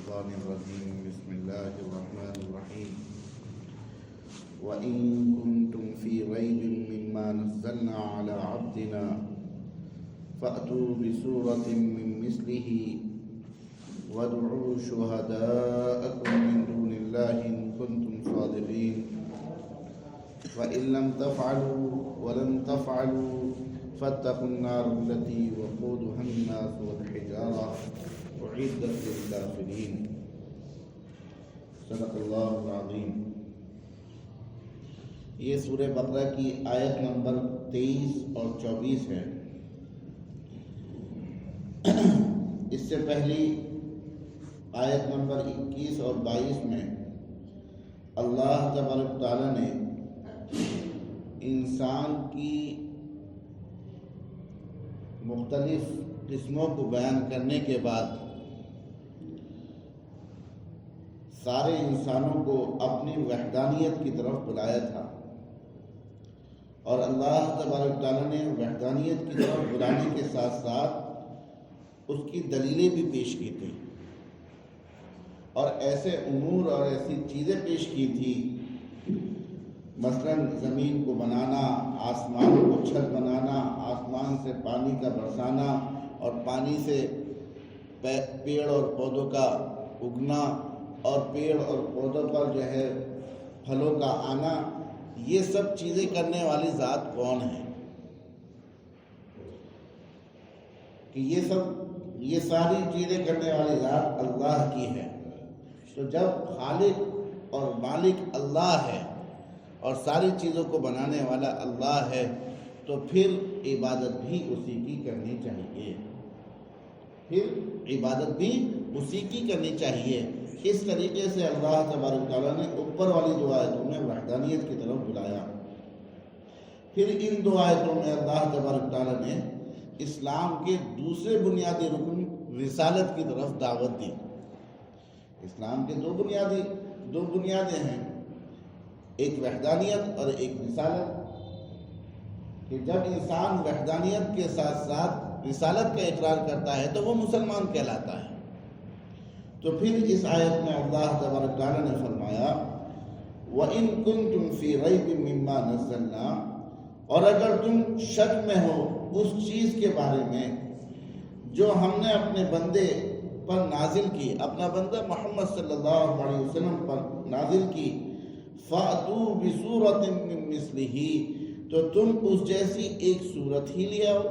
الشيطان الرجيم بسم الله الرحمن الرحيم وإن كنتم في ريب مما نزلنا على عبدنا فأتوا بسورة من مثله وادعوا شهداءكم من دون الله إن كنتم صادقين فإن لم تفعلوا ولن تفعلوا فاتقوا النار التي وقودها الناس والحجارة أعدت للكافرين صدق اللہ العظیم۔ یہ سورہ بقرہ کی آیت نمبر 23 اور 24 ہے۔ اس سے پہلی آیت نمبر 21 اور 22 میں اللہ تبارک تعالیٰ نے انسان کی مختلف قسموں کو بیان کرنے کے بعد سارے انسانوں کو اپنی وحدانیت کی طرف بلایا تھا، اور اللہ تبارک تعالیٰ نے وحدانیت کی طرف بلانے کے ساتھ ساتھ اس کی دلیلیں بھی پیش کی تھیں، اور ایسے امور اور ایسی چیزیں پیش کی تھی، مثلا زمین کو بنانا، آسمان کو چھت بنانا، آسمان سے پانی کا برسانا، اور پانی سے پیڑ اور پودوں کا اگنا، اور پیڑ اور پودوں پر جو ہے پھلوں کا آنا۔ یہ سب چیزیں کرنے والی ذات کون ہے؟ کہ یہ ساری چیزیں کرنے والی ذات اللہ کی ہے۔ تو جب خالق اور مالک اللہ ہے اور ساری چیزوں کو بنانے والا اللہ ہے، تو پھر عبادت بھی اسی کی کرنی چاہیے، اس طریقے سے اللہ تبارک تعالیٰ نے اوپر والی دو آیتوں میں وحدانیت کی طرف بلایا۔ پھر ان دو آیتوں میں اللہ تبارک تعالیٰ نے اسلام کے دوسرے بنیادی رکن رسالت کی طرف دعوت دی۔ اسلام کے دو بنیادیں ہیں، ایک وحدانیت اور ایک رسالت، کہ جب انسان وحدانیت کے ساتھ ساتھ رسالت کا اقرار کرتا ہے تو وہ مسلمان کہلاتا ہے۔ تو پھر اس آیت میں اللہ تبارک تعالیٰ نے فرمایا وَإِن كُنتُمْ فِي رَيْبٍ مِّمَّا نَزَّلْنَا، اور اگر تم شک میں ہو اس چیز کے بارے میں جو ہم نے اپنے بندے پر نازل کی، اپنا بندہ محمد صلی اللہ علیہ وسلم پر نازل کی، فَأْتُوا بِسُورَةٍ مِّن مِّثْلِهِ، تو تم اس جیسی ایک صورت ہی لے آؤ۔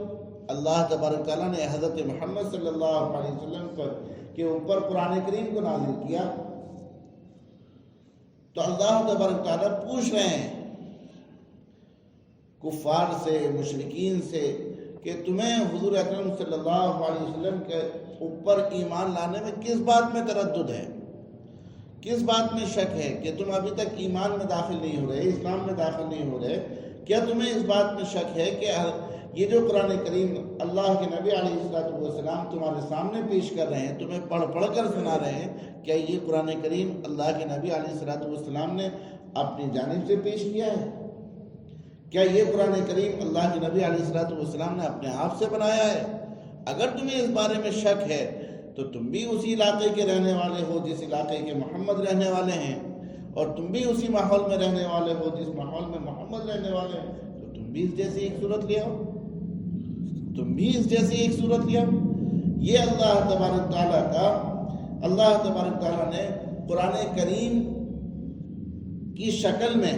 اللہ تبارک تعالیٰ نے حضرت محمد صلی اللہ علیہ وسلم پر کے اوپر قرآن کریم کو نازل کیا، تو اللہ تبارک تعالیٰ پوچھ رہے ہیں کفار سے، مشرکین سے، کہ تمہیں حضور اکرم صلی اللہ علیہ وسلم کے اوپر ایمان لانے میں کس بات میں تردد ہے، کس بات میں شک ہے کہ تم ابھی تک ایمان میں داخل نہیں ہو رہے، اسلام میں داخل نہیں ہو رہے؟ کیا تمہیں اس بات میں شک ہے کہ یہ جو قرآن کریم اللہ کے نبی علیہ السلام تمہارے سامنے پیش کر رہے ہیں، تمہیں پڑھ کر سنا رہے ہیں، کیا یہ قرآن کریم اللہ کے نبی علیہ السلام نے اپنی جانب سے پیش کیا ہے؟ کیا یہ قرآن کریم اللہ کے نبی علیہ السلام نے اپنے آپ سے بنایا ہے؟ اگر تمہیں اس بارے میں شک ہے تو تم بھی اسی علاقے کے رہنے والے ہو جس علاقے کے محمد رہنے والے ہیں، اور تم بھی اسی ماحول میں رہنے والے ہو جس ماحول میں محمد رہنے والے ہیں، تو تم بھی اس جیسی ایک صورت لے آؤ، یہ اللہ تبارک تعالیٰ نے قرآن کریم کی شکل میں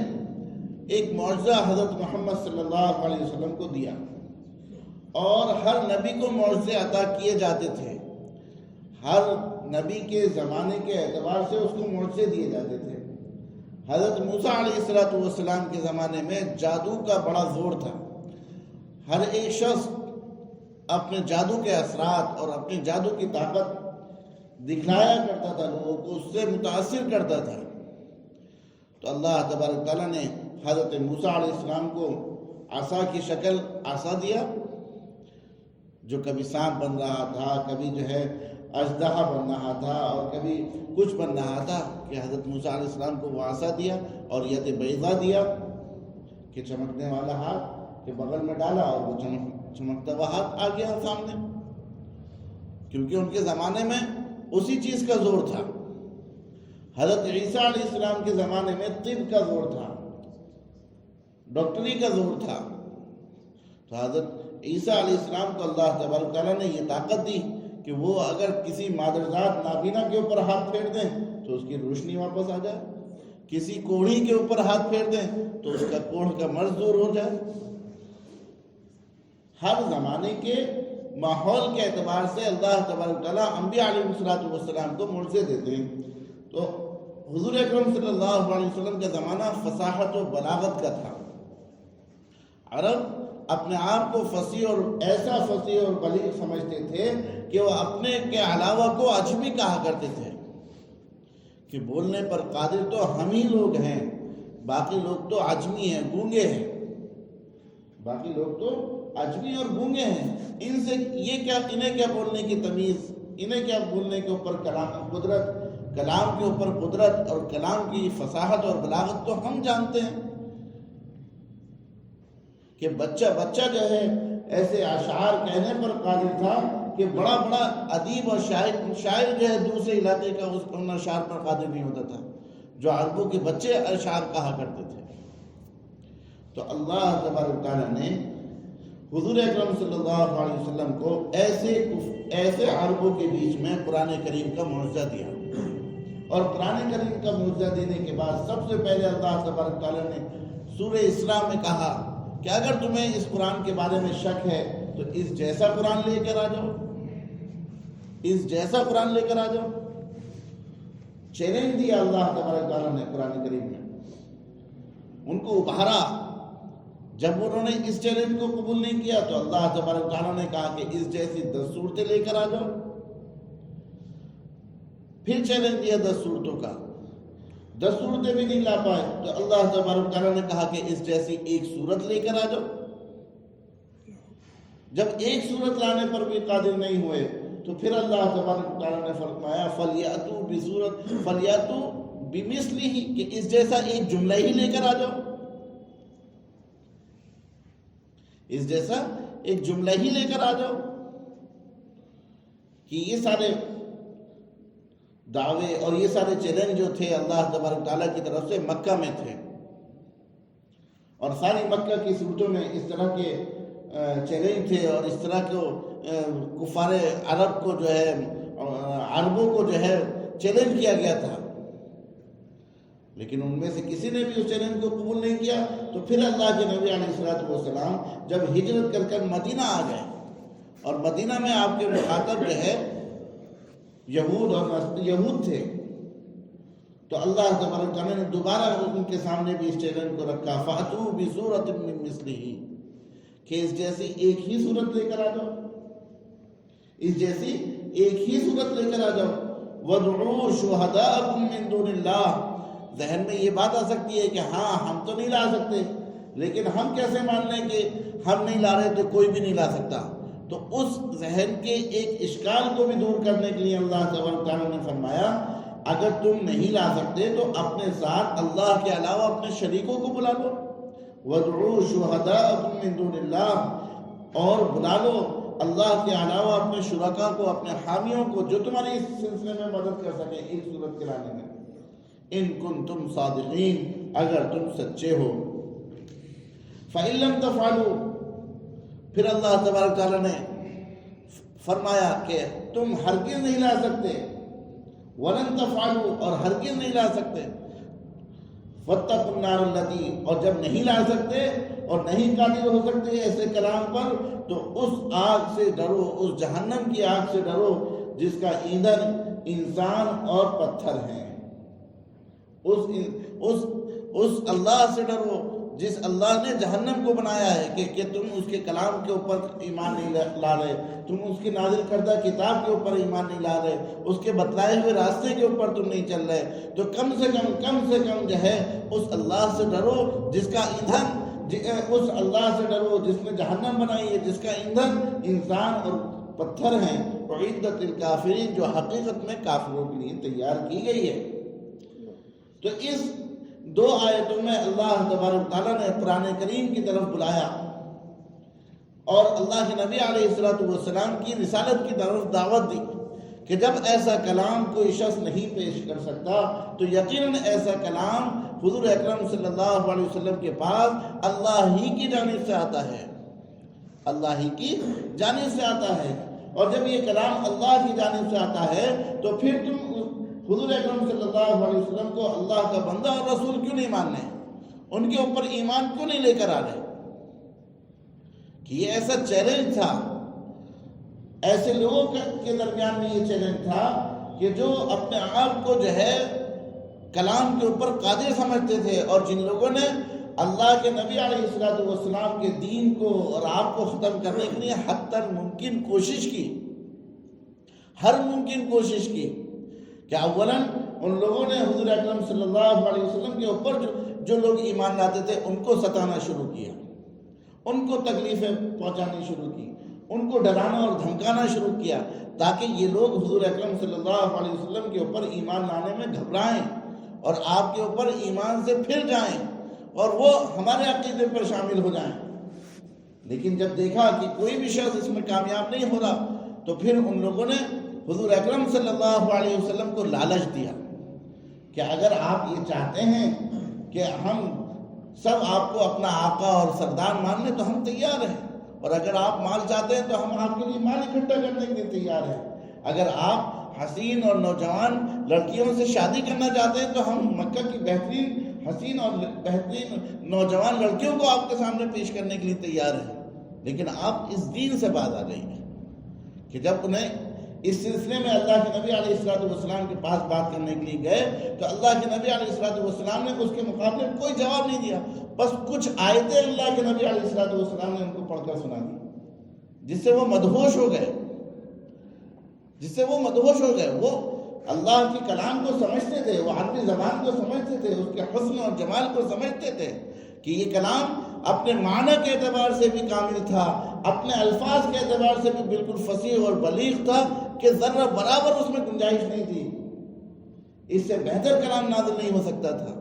ایک معجزہ حضرت محمد صلی اللہ علیہ وسلم کو دیا، اور ہر نبی کو معجزے عطا کیے جاتے تھے، ہر نبی کے زمانے کے اعتبار سے اس کو معجزے دیے جاتے تھے۔ حضرت موسیٰ علیہ السلام کے زمانے میں جادو کا بڑا زور تھا، ہر ایک شخص اپنے جادو کے اثرات اور اپنی جادو کی طاقت دکھلایا کرتا تھا، لوگوں کو اس سے متاثر کرتا تھا۔ تو اللہ تبارک تعالیٰ نے حضرت موسیٰ علیہ السلام کو عصا کی شکل عصا دیا، جو کبھی سانپ بن رہا تھا، کبھی جو ہے اژدہا بن رہا تھا، اور کبھی کچھ بن رہا تھا، کہ حضرت موسیٰ علیہ السلام کو وہ عصا دیا اور ید بیضا دیا، کہ چمکنے والا ہاتھ کے بغل میں ڈالا اور وہ چمکتا ہوا ہاتھ آ گیا سامنے، کیونکہ ان کے زمانے میں اسی چیز کا زور تھا. حضرت عیسیٰ علیہ السلام کے زمانے میں طب کا زور تھا، ڈاکٹری کا زور تھا. تو حضرت عیسیٰ علیہ السلام کو اللہ تبارک تعالیٰ نے یہ طاقت دی کہ وہ اگر کسی مادرزاد نابینا کے اوپر ہاتھ پھیر دیں تو اس کی روشنی واپس آ جائے، کسی کوڑھی کے اوپر ہاتھ پھیر دیں تو اس کا کوڑھ کا مرض دور ہو جائے. ہر زمانے کے ماحول کے اعتبار سے اللہ تبارک تعالیٰ انبیاء علیہ السلام کو معجزے دیتے ہیں. تو حضور اکرم صلی اللہ علیہ وسلم کا زمانہ فصاحت و بلاغت کا تھا. عرب اپنے آپ کو فصیح اور ایسا فصیح اور بلیغ سمجھتے تھے کہ وہ اپنے کے علاوہ کو عجمی کہا کرتے تھے کہ بولنے پر قادر تو ہم ہی لوگ ہیں، باقی لوگ تو عجمی ہیں، گونگے ہیں. باقی لوگ تو عجمی اور گونگے ہیں، ان سے انہیں کیا بولنے کی تمیز، انہیں کیا بولنے کے اوپر قدرت، کلام کے اوپر قدرت اور کلام کی فصاحت اور بلاغت تو ہم جانتے ہیں. کہ بچہ جو ہے ایسے اشعار کہنے پر قادر تھا کہ بڑا بڑا ادیب اور شاعر جو ہے دوسرے علاقے کا اس ان اشعار پر قادر نہیں ہوتا تھا جو عربوں کے بچے اشعار کہا کرتے تھے. تو اللہ تبارک تعالیٰ نے حضور اکرم صلی اللہ علیہ وسلم کو ایسے عربوں کے بیچ میں قرآن کریم کا معجزہ دیا. اور قرآن کریم کا معجزہ دینے کے بعد سب سے پہلے اللہ تبارک تعالیٰ نے سورہ اسراء میں کہا کہ اگر تمہیں اس قرآن کے بارے میں شک ہے تو اس جیسا قرآن لے کر آ جاؤ، اس جیسا قرآن لے کر آ جاؤ. چیلنج دیا اللہ تبارک تعالیٰ نے قرآن کریم میں، ان کو ابھارا. جب انہوں نے اس چیلنج کو قبول نہیں کیا تو اللہ تبارک تعالیٰ نے کہا کہ اس جیسی 10 صورتیں لے کر آ جاؤ. پھر چیلنج دیا 10 صورتوں کا، 10 صورتیں بھی نہیں لا پائے تو اللہ تبارک تعالیٰ نے کہا کہ اس جیسی 1 صورت لے کر آ جاؤ. جب 1 صورت لانے پر بھی قادر نہیں ہوئے تو پھر اللہ تبارک تعالیٰ نے فرمایا فَلْيَأْتُوا بِمِثْلِهِ کہ اس جیسا ایک جملہ ہی لے کر آ جاؤ، اس جیسا ایک جملہ ہی لے کر آ جاؤ. کہ یہ سارے دعوے اور یہ سارے چیلنج جو تھے اللہ تبارک تعالیٰ کی طرف سے مکہ میں تھے، اور ساری مکہ کی صورتوں میں اس طرح کے چیلنج تھے اور اس طرح کو کفار عرب کو جو ہے عربوں کو جو ہے چیلنج کیا گیا تھا. لیکن ان میں سے کسی نے بھی اس چیلنج کو قبول نہیں کیا. تو پھر اللہ کے نبی علیہ السلام جب ہجرت کر کر مدینہ آ گئے اور مدینہ میں آپ کے مخاطب جو ہے یہود تھے، تو اللہ تبارک تعالیٰ نے دوبارہ ان کے سامنے بھی اس چیلنج کو رکھا فَأْتُوا بِسُورَةٍ مِّن مِّثْلِهِ کہ اس جیسی ایک ہی صورت لے کر آ جاؤ، اس جیسی ایک ہی صورت لے کر آ جاؤ. وَادْعُوا شُهَدَاءَكُم مِّن دُونِ اللَّهِ ذہن میں یہ بات آ سکتی ہے کہ ہاں ہم تو نہیں لا سکتے، لیکن ہم کیسے مان لیں کہ ہم نہیں لا رہے تو کوئی بھی نہیں لا سکتا. تو اس ذہن کے ایک اشکال کو بھی دور کرنے کے لیے اللہ تبارک تعالیٰ نے فرمایا اگر تم نہیں لا سکتے تو اپنے ساتھ اللہ کے علاوہ اپنے شریکوں کو بلا لو. وَادْعُوا شُهَدَاءَكُم مِّن دُونِ اللَّهِ اور بلا لو اللہ کے علاوہ اپنے شرکاء کو، اپنے حامیوں کو جو تمہاری اس سلسلے میں مدد کر سکے ایک صورت کے لانے میں. ان کنتم صادقین اگر تم سچے ہو. فَإِن لَّمْ تَفْعَلُوا پھر اللہ تبارک تعالیٰ نے فرمایا کہ تم ہرگز نہیں لا سکتے. وَلَن تَفْعَلُوا اور ہرگز نہیں لا سکتے. وَاتَّقُوا النَّارَ الَّتِي اور جب نہیں لا سکتے اور نہیں قادر ہو سکتے ایسے کلام پر تو اس آگ سے ڈرو، اس جہنم کی آگ سے ڈرو جس کا ایندھن انسان اور پتھر ہیں. اس اللہ سے ڈرو جس اللہ نے جہنم کو بنایا ہے کہ تم اس کے کلام کے اوپر ایمان نہیں لا رہے، تم اس کی نازل کردہ کتاب کے اوپر ایمان نہیں لا رہے، اس کے بتلائے ہوئے راستے کے اوپر تم نہیں چل رہے. تو کم سے کم جو ہے اس اللہ سے ڈرو جس کا ایندھن، اس اللہ سے ڈرو جس نے جہنم بنائی ہے جس کا ایندھن انسان اور پتھر ہیں. اعدت للکافرین جو حقیقت میں کافروں کے لیے تیار کی گئی ہے. تو اس 2 آیتوں میں اللہ تبارک تعالیٰ نے قرآن کریم کی طرف بلایا اور اللہ کے نبی علیہ السلام کی رسالت کی طرف دعوت دی کہ جب ایسا کلام کوئی شخص نہیں پیش کر سکتا تو یقیناً ایسا کلام حضور اکرم صلی اللہ علیہ وسلم کے پاس اللہ ہی کی جانب سے آتا ہے، اللہ ہی کی جانب سے آتا ہے۔ اور جب یہ کلام اللہ کی جانب سے آتا ہے تو پھر تم حضور اکرم صلی اللہ علیہ وسلم کو اللہ کا بندہ اور رسول کیوں نہیں مان رہے، ان کے اوپر ایمان کیوں نہیں لے کر آ رہے؟ کہ یہ ایسا چیلنج تھا، ایسے لوگوں کے درمیان میں یہ چیلنج تھا کہ جو اپنے آپ کو جو ہے کلام کے اوپر قادر سمجھتے تھے، اور جن لوگوں نے اللہ کے نبی علیہ الصلوۃ والسلام کے دین کو اور آپ کو ختم کرنے کے لیے حتی ممکن کوشش کی، ہر ممکن کوشش کی، کہ اولاً ان لوگوں نے حضور اکرم صلی اللہ علیہ وسلم کے اوپر جو لوگ ایمان لاتے تھے ان کو ستانا شروع کیا، ان کو تکلیفیں پہنچانی شروع کی، ان کو ڈرانا اور دھمکانا شروع کیا، تاکہ یہ لوگ حضور اکرم صلی اللہ علیہ وسلم کے اوپر ایمان لانے میں گھبرائیں اور آپ کے اوپر ایمان سے پھر جائیں اور وہ ہمارے عقیدے پر شامل ہو جائیں۔ لیکن جب دیکھا کہ کوئی بھی شخص اس میں کامیاب نہیں ہو رہا تو پھر ان لوگوں نے حضور اکرم صلی اللہ علیہ وسلم کو لالچ دیا کہ اگر آپ یہ چاہتے ہیں کہ ہم سب آپ کو اپنا آقا اور سردار مان لیں تو ہم تیار ہیں، اور اگر آپ مال چاہتے ہیں تو ہم آپ کے لیے مال اکٹھا کرنے کے لیے تیار ہیں، اگر آپ حسین اور نوجوان لڑکیوں سے شادی کرنا چاہتے ہیں تو ہم مکہ کی بہترین حسین اور بہترین نوجوان لڑکیوں کو آپ کے سامنے پیش کرنے کے لیے تیار ہیں۔ لیکن آپ اس دین سے باز آ گئی ہیں کہ جب انہیں اس سلسلے میں اللہ کے نبی علیہ الصلوۃ والسلام کے پاس بات کرنے کے لیے گئے تو اللہ کے نبی علیہ الصلوۃ والسلام نے اس کے مقابلے میں کوئی جواب نہیں دیا، بس کچھ آیتیں اللہ کے نبی علیہ الصلوۃ والسلام نے ان کو پڑھ کر سنا دی، جس سے وہ مدہوش ہو گئے، وہ اللہ کے کلام کو سمجھتے تھے، وہ عربی زبان کو سمجھتے تھے، اس کے حسن اور جمال کو سمجھتے تھے کہ یہ کلام اپنے معنی کے اعتبار سے بھی کامل تھا، اپنے الفاظ کے اعتبار سے بھی بالکل فصیح اور بلیغ تھا کہ ذرہ برابر اس میں گنجائش نہیں تھی، اس سے بہتر کلام نازل نہیں ہو سکتا تھا۔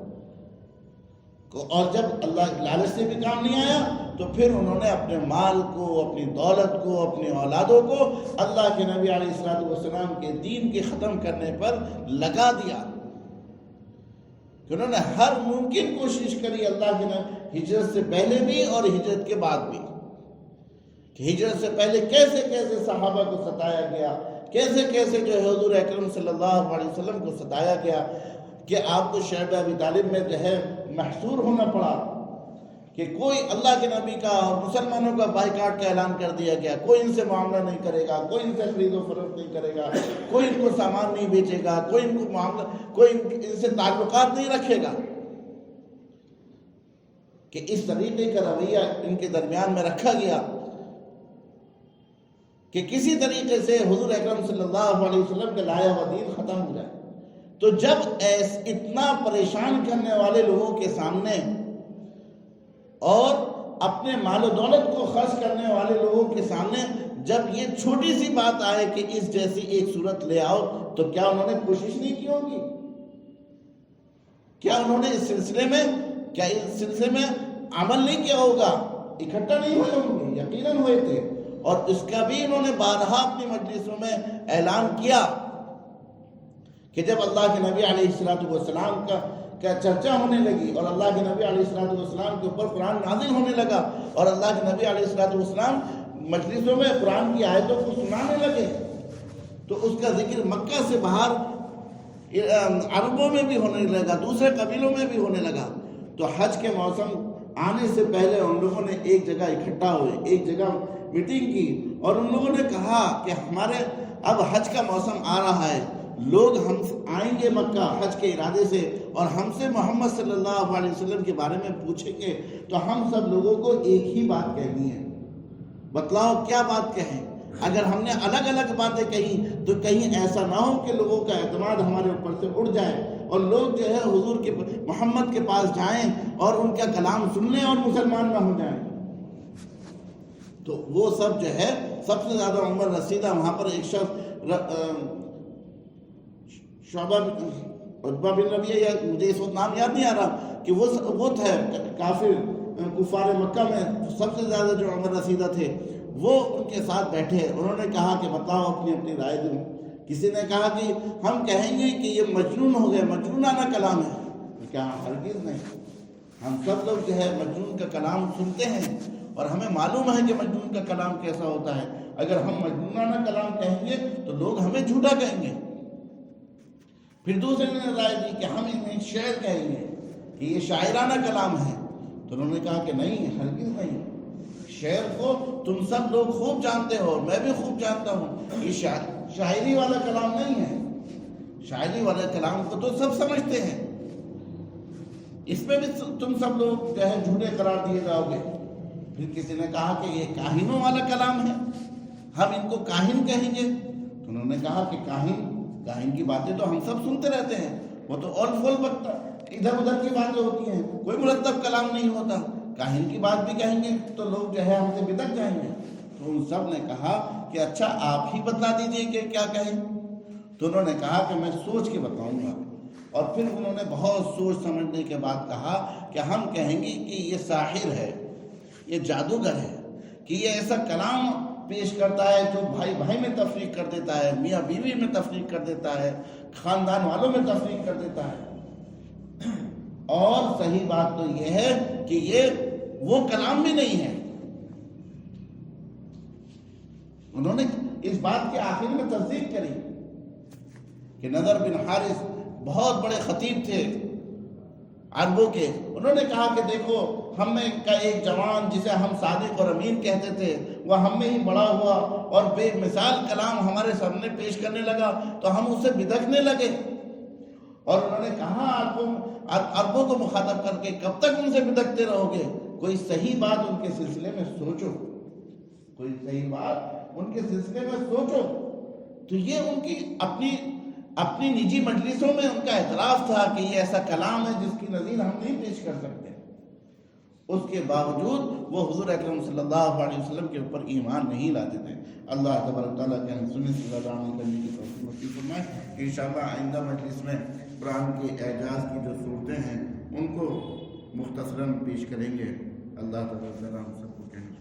اور جب اللہ لالچ سے بھی کام نہیں آیا تو پھر انہوں نے اپنے مال کو، اپنی دولت کو، اپنی اولادوں کو اللہ کے نبی علیہ الصلوۃ والسلام کے دین کے ختم کرنے پر لگا دیا، کہ انہوں نے ہر ممکن کوشش کری اللہ کے نبی ہجرت سے پہلے بھی اور ہجرت کے بعد بھی، کہ ہجرت سے پہلے کیسے کیسے صحابہ کو ستایا گیا، کیسے کیسے جو ہے حضور اکرم صلی اللہ علیہ وسلم کو ستایا گیا، کہ آپ کو شعب ابی طالب میں جو ہے محصور ہونا پڑا، کہ کوئی اللہ کے نبی کا اور مسلمانوں کا بائیکاٹ کا اعلان کر دیا گیا، کوئی ان سے معاملہ نہیں کرے گا، کوئی ان سے خرید و فروخت نہیں کرے گا، کوئی ان کو سامان نہیں بیچے گا، کوئی ان کو معاملہ، کوئی ان سے تعلقات نہیں رکھے گا، کہ اس طریقے کا رویہ ان کے درمیان میں رکھا گیا کہ کسی طریقے سے حضور اکرم صلی اللہ علیہ وسلم کے لایا ہوا دین ختم ہو جائے۔ تو جب اتنا پریشان کرنے والے لوگوں کے سامنے اور اپنے مال و دولت کو خرچ کرنے والے لوگوں کے سامنے جب یہ چھوٹی سی بات آئے کہ اس جیسی ایک صورت لے آؤ، تو کیا انہوں نے کوشش نہیں کی ہوگی؟ کیا انہوں نے اس سلسلے میں عمل نہیں کیا ہوگا؟ اکٹھا نہیں ہوئے ہوں گے، یقیناً ہوئے تھے، اور اس کا بھی انہوں نے بارہا اپنی مجلسوں میں اعلان کیا کہ جب اللہ کے نبی علیہ الصلوۃ والسلام کا چرچا ہونے لگی اور اللہ کے نبی علیہ الصلوۃ والسلام کے اوپر قرآن نازل ہونے لگا اور اللہ کے نبی علیہ الصلوۃ والسلام مجلسوں میں قرآن کی آیتوں کو سنانے لگے، تو اس کا ذکر مکہ سے باہر عربوں میں بھی ہونے لگا، دوسرے قبیلوں میں بھی ہونے لگا۔ تو حج کے موسم آنے سے پہلے ان لوگوں نے ایک جگہ اکٹھا ہوئے، ایک جگہ میٹنگ کی، اور ان لوگوں نے کہا کہ ہمارے اب حج کا موسم آ رہا ہے، لوگ ہم آئیں گے مکہ حج کے ارادے سے اور ہم سے محمد صلی اللہ علیہ وسلم کے بارے میں پوچھیں گے، تو ہم سب لوگوں کو ایک ہی بات کہنی ہے، بتلاؤ کیا بات کہیں؟ اگر ہم نے الگ الگ باتیں کہیں تو کہیں ایسا نہ ہو کہ لوگوں کا اعتماد ہمارے اوپر سے اڑ جائے اور لوگ جو ہے حضور کے محمد کے پاس جائیں اور ان کا کلام سن لیں اور مسلمان نہ ہو جائیں۔ تو وہ سب جو ہے سب سے زیادہ عمر رسیدہ وہاں پر ایک شخص شعبہ عتبہ بن ربیعہ، یا مجھے اس وقت نام یاد نہیں آ رہا، کہ وہ تھے کافر کفار مکہ میں سب سے زیادہ جو عمر رسیدہ تھے، وہ ان کے ساتھ بیٹھے، انہوں نے کہا کہ بتاؤ اپنی اپنی رائے دوں کسی نے کہا کہ ہم کہیں گے کہ یہ مجنون ہو گئے، مجنونانہ کلام ہے، کیا ہرگز نہیں۔ ہم سب لوگ جو ہے مجنون کا کلام سنتے ہیں اور ہمیں معلوم ہے کہ مجنون کا کلام کیسا ہوتا ہے۔ اگر ہم مجنونانہ کلام کہیں گے تو لوگ ہمیں جھوٹا کہیں گے۔ پھر دوسرے نے رائے دی کہ ہم انہیں شعر کہیں گے کہ یہ شاعرانہ کلام ہے، تو انہوں نے کہا کہ نہیں، ہرگز نہیں۔ شعر کو تم سب لوگ خوب جانتے ہو، میں بھی خوب جانتا ہوں، یہ شاعری والا کلام نہیں ہے۔ شاعری والے کلام کو تو سب سمجھتے ہیں، اس میں بھی تم سب لوگ جو ہے جھوٹے قرار دیے جاؤ گے۔ پھر کسی نے کہا کہ یہ کاہنوں والا کلام ہے، ہم ان کو کاہن کہیں گے، تو انہوں نے کہا کہ کاہن کی باتیں تو ہم سب سنتے رہتے ہیں، وہ تو اول فول وقت ادھر ادھر کی باتیں ہوتی ہیں، کوئی مرتب کلام نہیں ہوتا، کاہن کی بات بھی کہیں گے تو لوگ جو ہے ہم سے بدک جائیں گے۔ تو ان سب نے کہا کہ اچھا آپ ہی بتا دیجئے کہ کیا کہیں۔ تو انہوں نے کہا کہ میں سوچ کے بتاؤں گا، اور پھر انہوں نے بہت سوچ سمجھنے کے بعد کہا کہ ہم کہیں گے کہ یہ ساحر ہے، یہ جادوگر ہے، کہ یہ ایسا کلام پیش کرتا ہے جو بھائی بھائی میں تفریق کر دیتا ہے، میاں بیوی میں تفریق کر دیتا ہے، خاندان والوں میں تفریق کر دیتا ہے۔ اور صحیح بات تو یہ ہے کہ یہ وہ کلام بھی نہیں ہے۔ انہوں نے اس بات کے آخر میں تصدیق کری کہ نضر بن حارث بہت بڑے خطیب تھے عربوں کے۔ انہوں نے کہا کہ دیکھو، ہم میں کا ایک جوان جسے ہم صادق اور امین کہتے تھے، وہ ہم میں ہی بڑا ہوا اور بے مثال کلام ہمارے سامنے پیش کرنے لگا تو ہم اسے بدکنے لگے۔ اور انہوں نے کہا عربوں کو مخاطب کر کے کب تک ان سے بدکتے رہو گے؟ کوئی صحیح بات ان کے سلسلے میں سوچو، کوئی صحیح بات ان کے سلسلے میں سوچو۔ تو یہ ان کی اپنی نجی مجلسوں میں ان کا اعتراف تھا کہ یہ ایسا کلام ہے جس کی نظیر ہم نہیں پیش کر سکتے۔ اس کے باوجود وہ حضور اکرم صلی اللہ علیہ وسلم کے اوپر ایمان نہیں لاتے تھے۔ اللہ تبارک تعالیٰ کے سنت صلی اللہ علیہ وسلم کی توفیق نصیب فرمائے۔ انشاءاللہ آئندہ مجلس میں قرآن کے اعجاز کی جو صورتیں ہیں ان کو مختصراً پیش کریں گے۔ اللہ تبارک تعالیٰ ہم سب کو کہنے